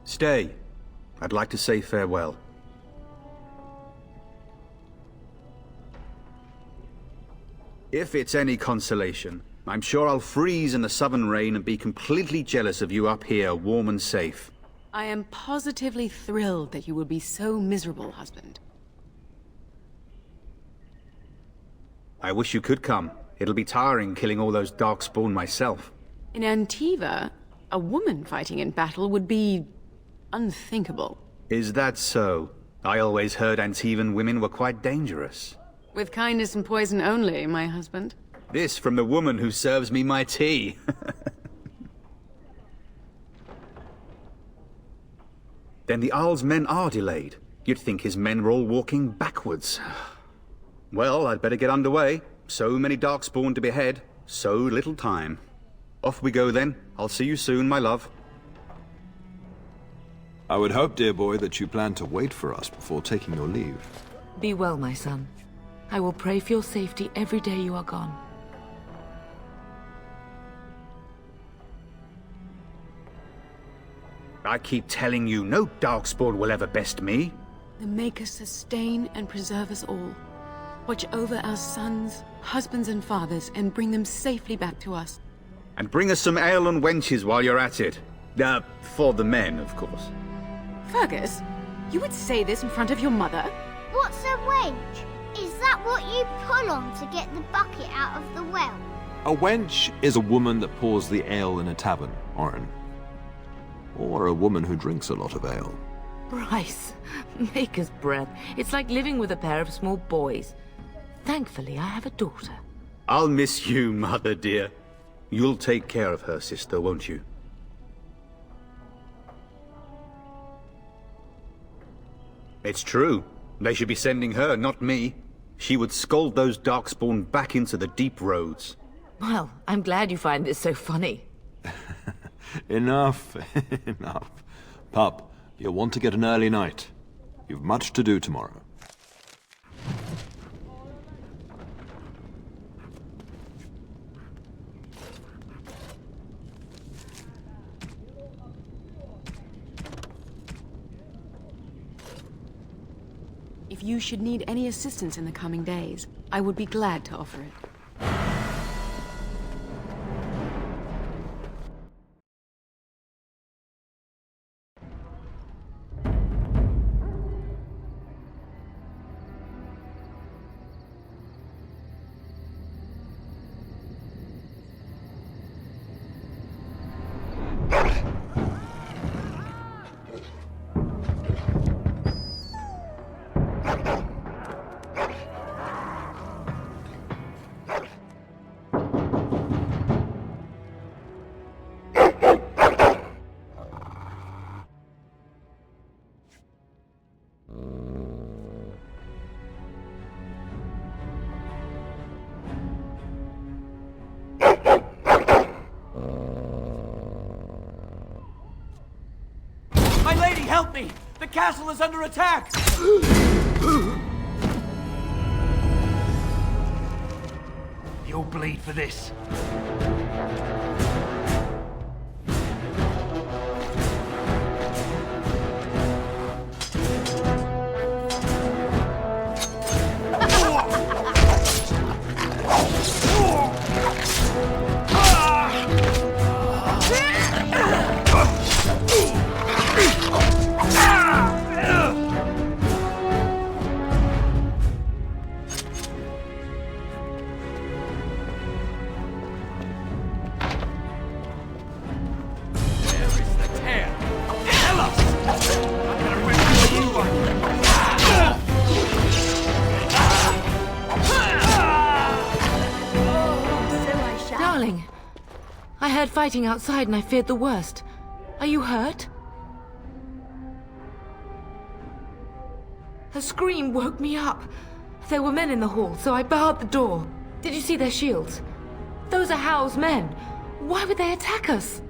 Stay. I'd like to say farewell. If it's any consolation, I'm sure I'll freeze in the southern rain and be completely jealous of you up here, warm and safe. I am positively thrilled that you will be so miserable, husband. I wish you could come. It'll be tiring killing all those darkspawn myself. In Antiva, a woman fighting in battle would be unthinkable. Is that so? I always heard Antivan women were quite dangerous. With kindness and poison only, my husband. This from the woman who serves me my tea. Then the Arl's men are delayed. You'd think his men were all walking backwards. Well, I'd better get underway. So many darkspawn to behead, so little time. Off we go then. I'll see you soon, my love. I would hope, dear boy, that you plan to wait for us before taking your leave. Be well, my son. I will pray for your safety every day you are gone. I keep telling you, no darkspawn will ever best me. The Maker sustain and preserve us all. Watch over our sons, husbands and fathers, and bring them safely back to us. And bring us some ale and wenches while you're at it. For the men, of course. Fergus, you would say this in front of your mother? What's a wench? Is that what you pull on to get the bucket out of the well? A wench is a woman that pours the ale in a tavern, Orin. Or a woman who drinks a lot of ale. Bryce, maker's breath. It's like living with a pair of small boys. Thankfully, I have a daughter. I'll miss you, mother dear. You'll take care of her, sister, won't you? It's true. They should be sending her, not me. She would scold those darkspawn back into the deep roads. Well, I'm glad you find this so funny. Enough, enough. Pup, you'll want to get an early night. You've much to do tomorrow. If you should need any assistance in the coming days, I would be glad to offer it. Help me! The castle is under attack! You'll bleed for this. I heard fighting outside and I feared the worst. Are you hurt? Her scream woke me up. There were men in the hall, so I barred the door. Did you see their shields? Those are Howe's men. Why would they attack us?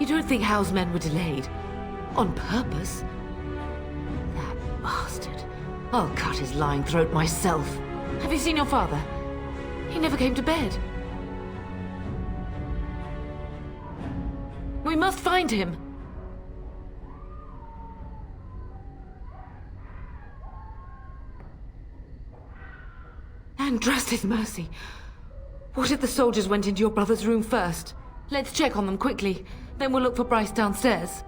You don't think Howe's men were delayed? On purpose? That bastard. I'll cut his lying throat myself. Have you seen your father? He never came to bed. We must find him. And trust his mercy. What if the soldiers went into your brother's room first? Let's check on them quickly. Then we'll look for Bryce downstairs.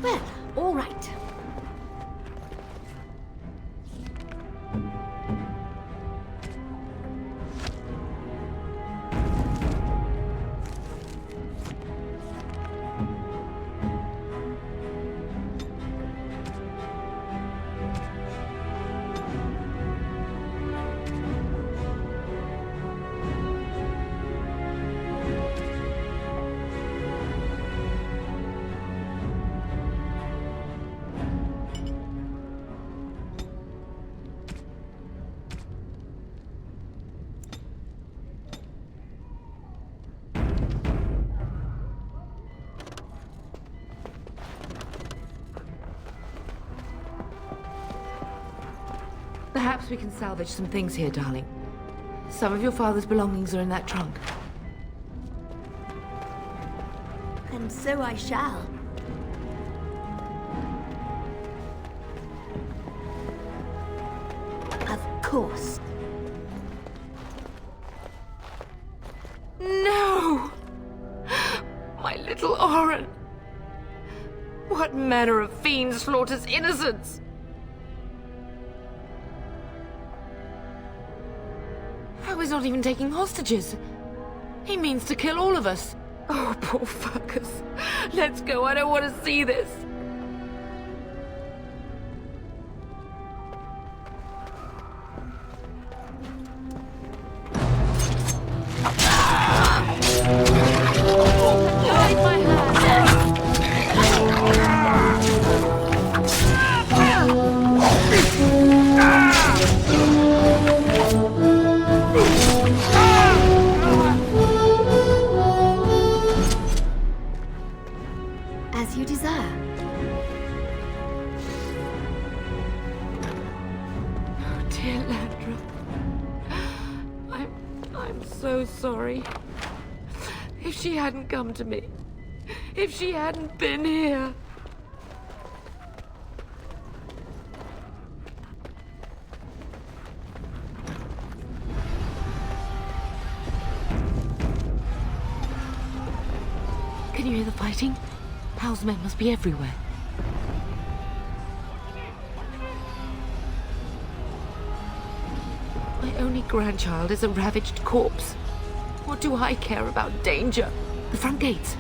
Well, all right. Perhaps we can salvage some things here, darling. Some of your father's belongings are in that trunk. And so I shall. Of course. No! My little Oren! What manner of fiend slaughters innocents? How he's not even taking hostages. He means to kill all of us. Oh, poor Fergus. Let's go, I don't want to see this. Guide my hand. As you desire. Oh, dear Landra. so sorry. If she hadn't come to me, if she hadn't been here. Can you hear the fighting? Hal's men must be everywhere. My only grandchild is a ravaged corpse. What do I care about danger? The front gates.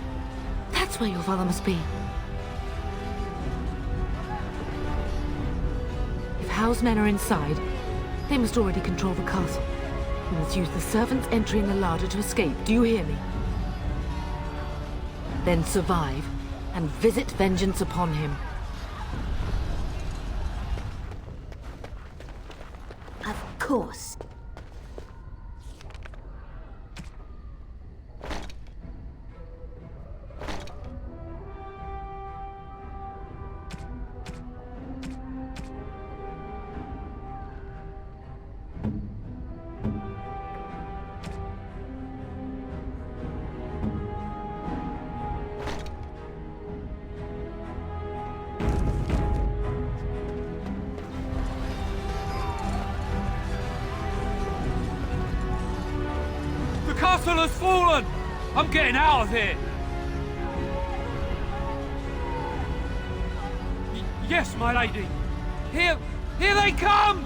That's where your father must be. If Hal's men are inside, they must already control the castle. We must use the servants' entry in the larder to escape. Do you hear me? Then survive and visit vengeance upon him. Of course. The castle has fallen! I'm getting out of here! Yes, my lady! Here they come!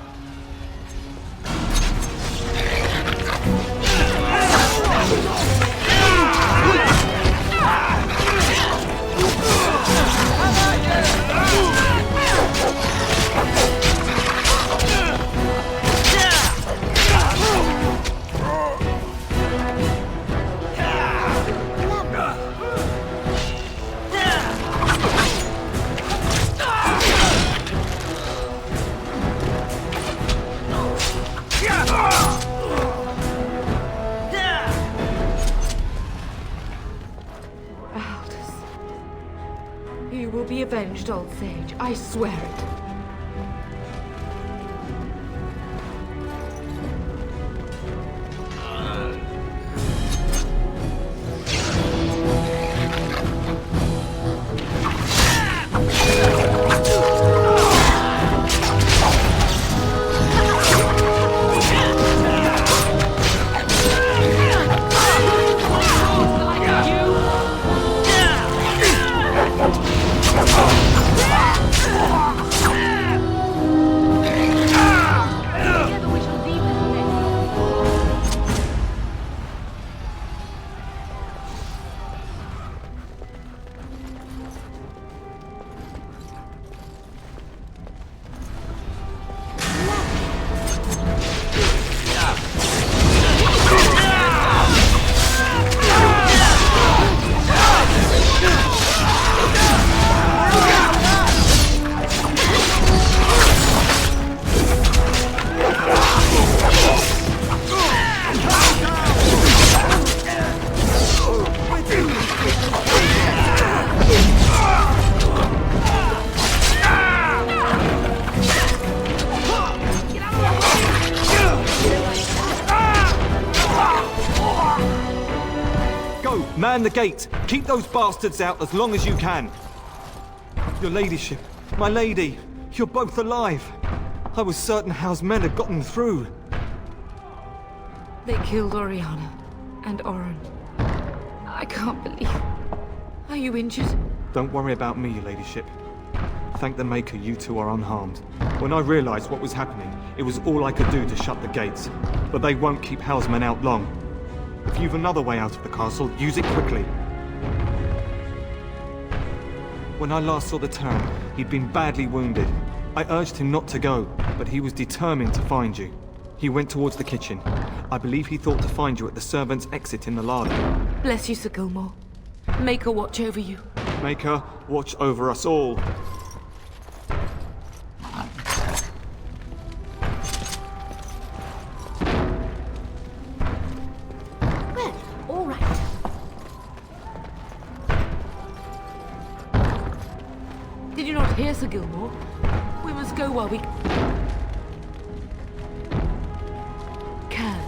You will be avenged, old sage. I swear it. Man the gate! Keep those bastards out as long as you can! Your ladyship, my lady, you're both alive! I was certain Hal's men had gotten through. They killed Oriana and Oren. I can't believe... Are you injured? Don't worry about me, your ladyship. Thank the Maker you two are unharmed. When I realized what was happening, it was all I could do to shut the gates. But they won't keep Hal's men out long. If you've another way out of the castle, use it quickly. When I last saw the Terran, he'd been badly wounded. I urged him not to go, but he was determined to find you. He went towards the kitchen. I believe he thought to find you at the servants' exit in the larder. Bless you, Sir Gilmore. Maker watch over you. Maker, watch over us all. Well, all right. Did you not hear, Sir Gilmore? We must go while we can.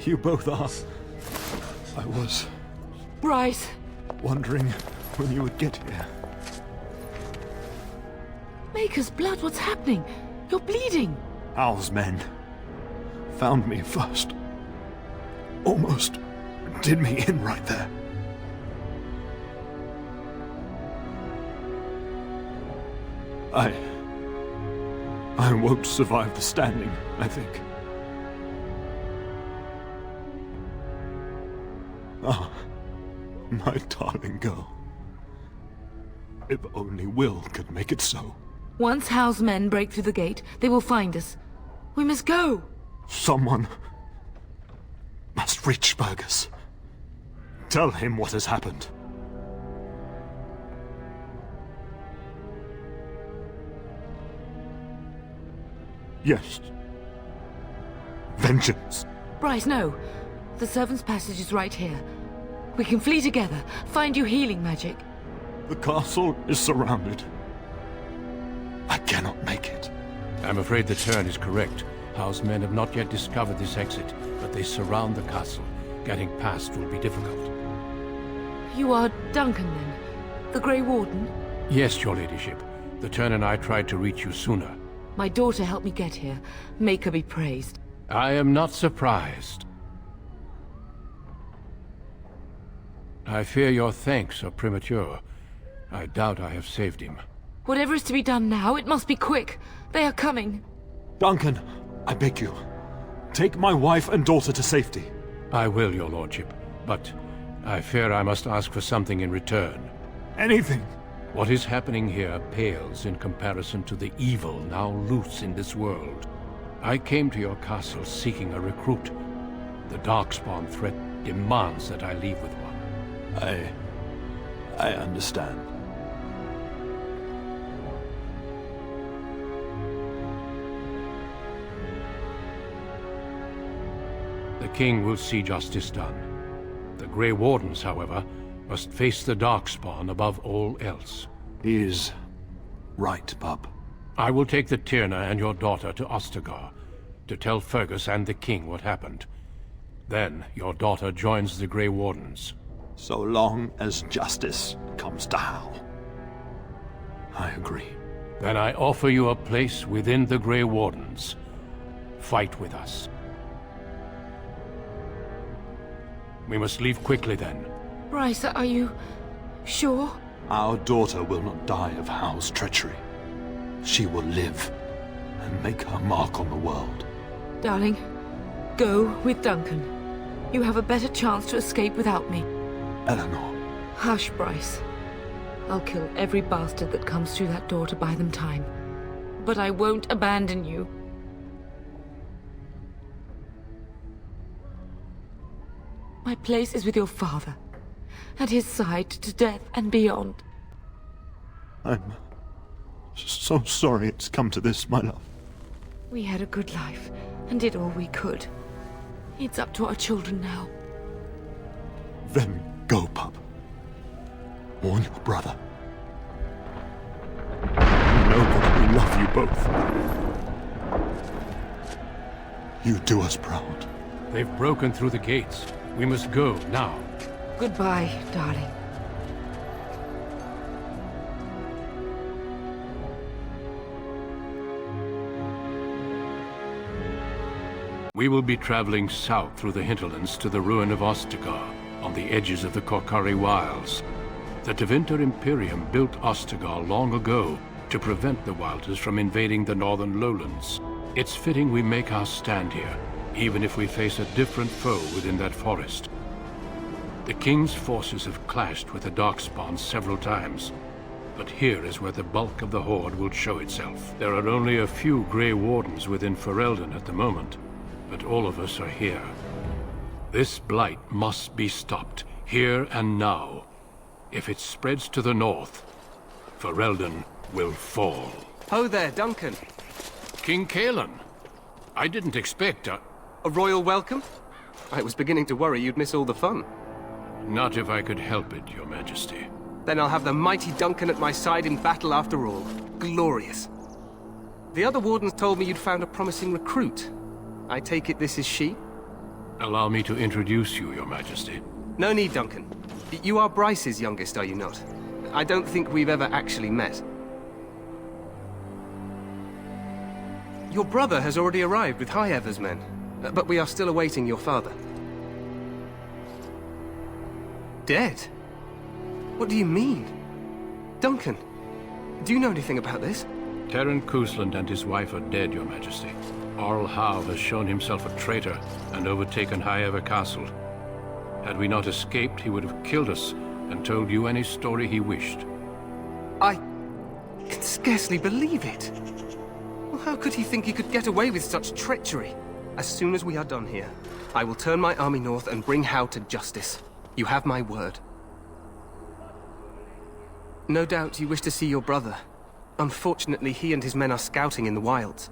You both are. I was Bryce! wondering when you would get here. Maker's blood, what's happening? You're bleeding! Al's men found me first. Almost did me in right there. I won't survive the standing, I think. Ah, my darling girl. If only Will could make it so. Once Hal's men break through the gate, they will find us. We must go! Someone must reach Fergus. Tell him what has happened. Yes. Vengeance. Bryce, no. The servant's passage is right here. We can flee together, find you healing magic. The castle is surrounded. I cannot make it. I'm afraid the turn is correct. Howe's men have not yet discovered this exit, but they surround the castle. Getting past will be difficult. You are Duncan, then? The Grey Warden? Yes, your ladyship. The turn and I tried to reach you sooner. My daughter helped me get here. Make her be praised. I am not surprised. I fear your thanks are premature. I doubt I have saved him. Whatever is to be done now, it must be quick. They are coming. Duncan, I beg you. Take my wife and daughter to safety. I will, your lordship, but I fear I must ask for something in return. Anything. What is happening here pales in comparison to the evil now loose in this world. I came to your castle seeking a recruit. The Darkspawn threat demands that I leave with one. I understand. The king will see justice done. The Grey Wardens, however, must face the Darkspawn above all else. He is right, Bub. I will take the Tyrna and your daughter to Ostagar, to tell Fergus and the king what happened. Then your daughter joins the Grey Wardens. So long as justice comes to Hal. I agree. Then I offer you a place within the Grey Wardens. Fight with us. We must leave quickly then. Bryce, are you sure? Our daughter will not die of Hal's treachery. She will live and make her mark on the world. Darling, go with Duncan. You have a better chance to escape without me. Eleanor. Hush, Bryce. I'll kill every bastard that comes through that door to buy them time. But I won't abandon you. My place is with your father. At his side to death and beyond. I'm so sorry it's come to this, my love. We had a good life and did all we could. It's up to our children now. Then go, Pup. Warn your brother. Know that we love you both. You do us proud. They've broken through the gates. We must go now. Goodbye, darling. We will be traveling south through the hinterlands to the ruin of Ostagar, on the edges of the Korkari Wilds. The Tevinter Imperium built Ostagar long ago to prevent the Wilders from invading the northern lowlands. It's fitting we make our stand here, even if we face a different foe within that forest. The King's forces have clashed with the Darkspawn several times, but here is where the bulk of the Horde will show itself. There are only a few Grey Wardens within Ferelden at the moment, but all of us are here. This blight must be stopped, here and now. If it spreads to the north, Ferelden will fall. Ho there, Duncan. King Kaelan. I didn't expect a royal welcome? I was beginning to worry you'd miss all the fun. Not if I could help it, Your Majesty. Then I'll have the mighty Duncan at my side in battle after all. Glorious. The other wardens told me you'd found a promising recruit. I take it this is she? Allow me to introduce you, Your Majesty. No need, Duncan. You are Bryce's youngest, are you not? I don't think we've ever actually met. Your brother has already arrived with High Ever's men, but we are still awaiting your father. Dead? What do you mean? Duncan, do you know anything about this? Terran Cousland and his wife are dead, Your Majesty. Arl Howe has shown himself a traitor and overtaken High Ever Castle. Had we not escaped, he would have killed us and told you any story he wished. I can scarcely believe it. Well, how could he think he could get away with such treachery? As soon as we are done here, I will turn my army north and bring Howe to justice. You have my word. No doubt you wish to see your brother. Unfortunately, he and his men are scouting in the wilds.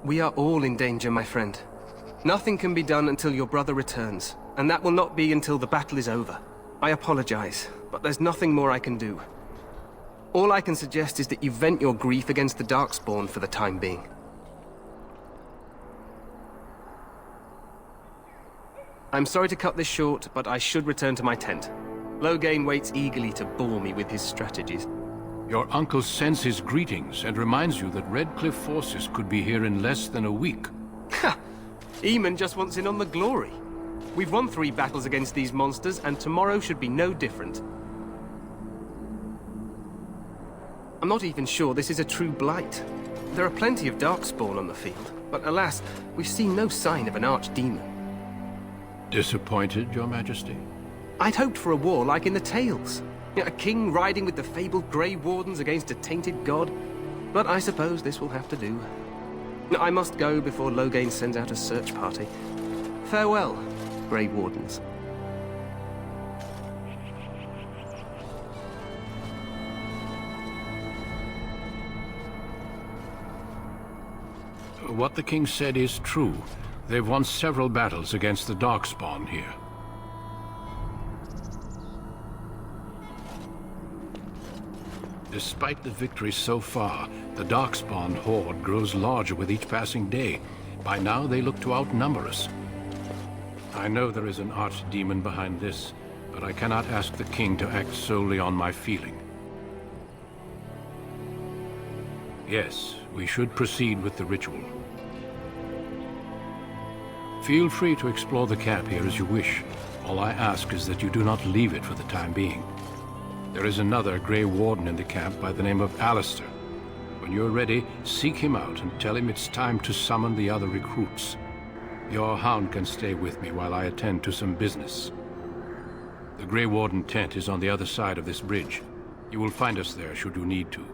We are all in danger, my friend. Nothing can be done until your brother returns, and that will not be until the battle is over. I apologize, but there's nothing more I can do. All I can suggest is that you vent your grief against the Darkspawn for the time being. I'm sorry to cut this short, but I should return to my tent. Loghain waits eagerly to bore me with his strategies. Your uncle sends his greetings and reminds you that Redcliffe forces could be here in less than a week. Ha! Eamon just wants in on the glory. We've won 3 battles against these monsters, and tomorrow should be no different. I'm not even sure this is a true blight. There are plenty of Darkspawn on the field, but alas, we've seen no sign of an archdemon. Disappointed, Your Majesty? I'd hoped for a war like in the tales. A king riding with the fabled Grey Wardens against a tainted god. But I suppose this will have to do. I must go before Loghain sends out a search party. Farewell, Grey Wardens. What the king said is true. They've won several battles against the Darkspawn here. Despite the victories so far, the Darkspawn horde grows larger with each passing day. By now, they look to outnumber us. I know there is an archdemon behind this, but I cannot ask the king to act solely on my feeling. Yes, we should proceed with the ritual. Feel free to explore the camp here as you wish. All I ask is that you do not leave it for the time being. There is another Grey Warden in the camp by the name of Allister. When you're ready, seek him out and tell him it's time to summon the other recruits. Your hound can stay with me while I attend to some business. The Grey Warden tent is on the other side of this bridge. You will find us there should you need to.